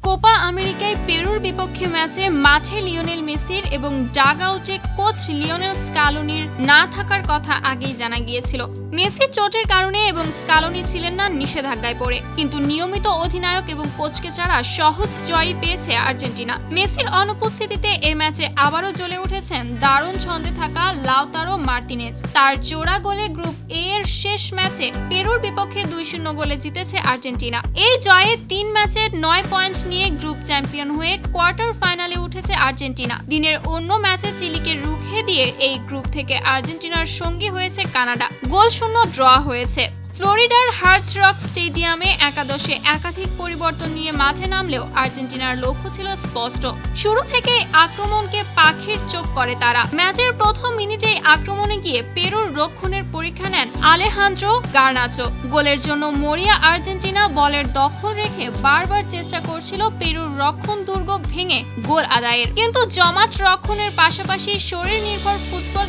Copa আমেরিকায় পেরুর বিপক্ষে ম্যাচে মাঠে লিওনেল মেসির এবং ডাগ আউটে কোচ লিওনেল স্কালোনির না থাকার কথা আগেই জানা গিয়েছিল। মেসি চোটের কারণে এবং স্কালোনি ছিলেন না নিষেধাজ্ঞায় পড়ে, কিন্তু নিয়মিত অধিনায়ক এবং কোচকে ছাড়া সহজ জয়ই পেয়েছে আর্জেন্টিনা। মেসির অনুপস্থিতিতে এ ম্যাচে আবারও জ্বলে উঠেছেন দারুণ ছন্দে থাকা লাউতারো মার্তিনেজ। তার জোড়া গোলে গ্রুপ এ এর শেষ ম্যাচে পেরুর বিপক্ষে 2-0 গোলে জিতেছে আর্জেন্টিনা। এই জয়ে 3 ম্যাচে 9 পয়েন্ট নিয়ে গ্রুপ চ্যাম্পিয়ন হয়ে কোয়ার্টার ফাইনালে উঠেছে আর্জেন্টিনা। দিনের অন্য ম্যাচে চিলিকে রুখে দিয়ে এই গ্রুপ থেকে আর্জেন্টিনার সঙ্গী হয়েছে কানাডা। গোলশূন্য ড্র হয়েছে। ফ্লোরিডার হার্ড রক স্টেডিয়ামে একাদশে একাধিক পরিবর্তন নিয়ে মাঠে নামলেও আর্জেন্টিনার লক্ষ্য ছিল স্পষ্ট। শুরু থেকে আক্রমণকে পাখির চোখ করে তারা। ম্যাচের প্রথম মিনিটেই আক্রমণে গিয়ে পেরুর রক্ষণের পরীক্ষা নেন আলেহান্দ্রো গার্নাচো। গোলের জন্য মরিয়া আর্জেন্টিনা বলের দখল রেখে বারবার চেষ্টা করছিল পেরুর রক্ষণ দুর্গ ভেঙে গোল আদায়ের, কিন্তু জমাট রক্ষণের পাশাপাশি শরীর নির্ভর ফুটবল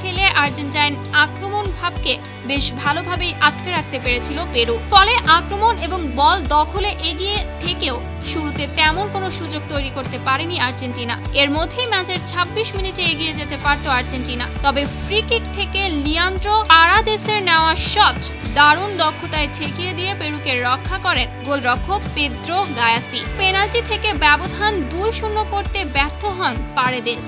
খেলে আর্জেন্টাইন আক্রমণ ভাবকে বেশ ভালোভাবেই আটকে রাখতে পেরেছিল পেরু। ফলে আক্রমণ এবং বল দখলে এগিয়ে থেকেও শুরুতে তেমন কোনো সুযোগ তৈরি করতে পারেনি আর্জেন্টিনা। এর মধ্যেই ম্যাচের 26 মিনিটে এগিয়ে যেতে পারত আর্জেন্টিনা, তবে ফ্রি কিক থেকে লিয়ান্দ্রো পারাদেসের নেওয়া শট দারুণ দক্ষতায় ঠেকিয়ে দিয়ে পেরুকে রক্ষা করেন গোলরক্ষক পেদ্রো গায়াসি। পেনাল্টি থেকে ব্যবধান 2-0 করতে ব্যর্থ হন পারেদেস।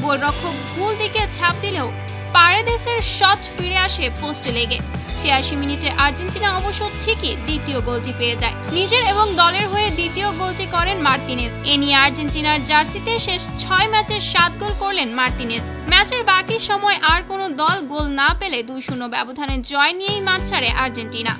গোলরক্ষক ভুল দিকে ছাপ দিলেও পারেদেসের শট ফিরে আসে পোস্টে লেগে। 86 মিনিটে আর্জেন্টিনা অবশ্য ঠিকই দ্বিতীয় গোলটি পেয়ে যায়। নিজের এবং দলের হয়ে দ্বিতীয় গোলটি করেন মার্তিনেজ। এ নিয়ে আর্জেন্টিনার জার্সিতে শেষ 6 ম্যাচে 7 গোল করলেন মার্তিনেজ। ম্যাচের বাকি সময় আর কোনো দল গোল না পেলে 2-0 ব্যবধানে জয় নিয়েই মাঠ ছাড়ে আর্জেন্টিনা।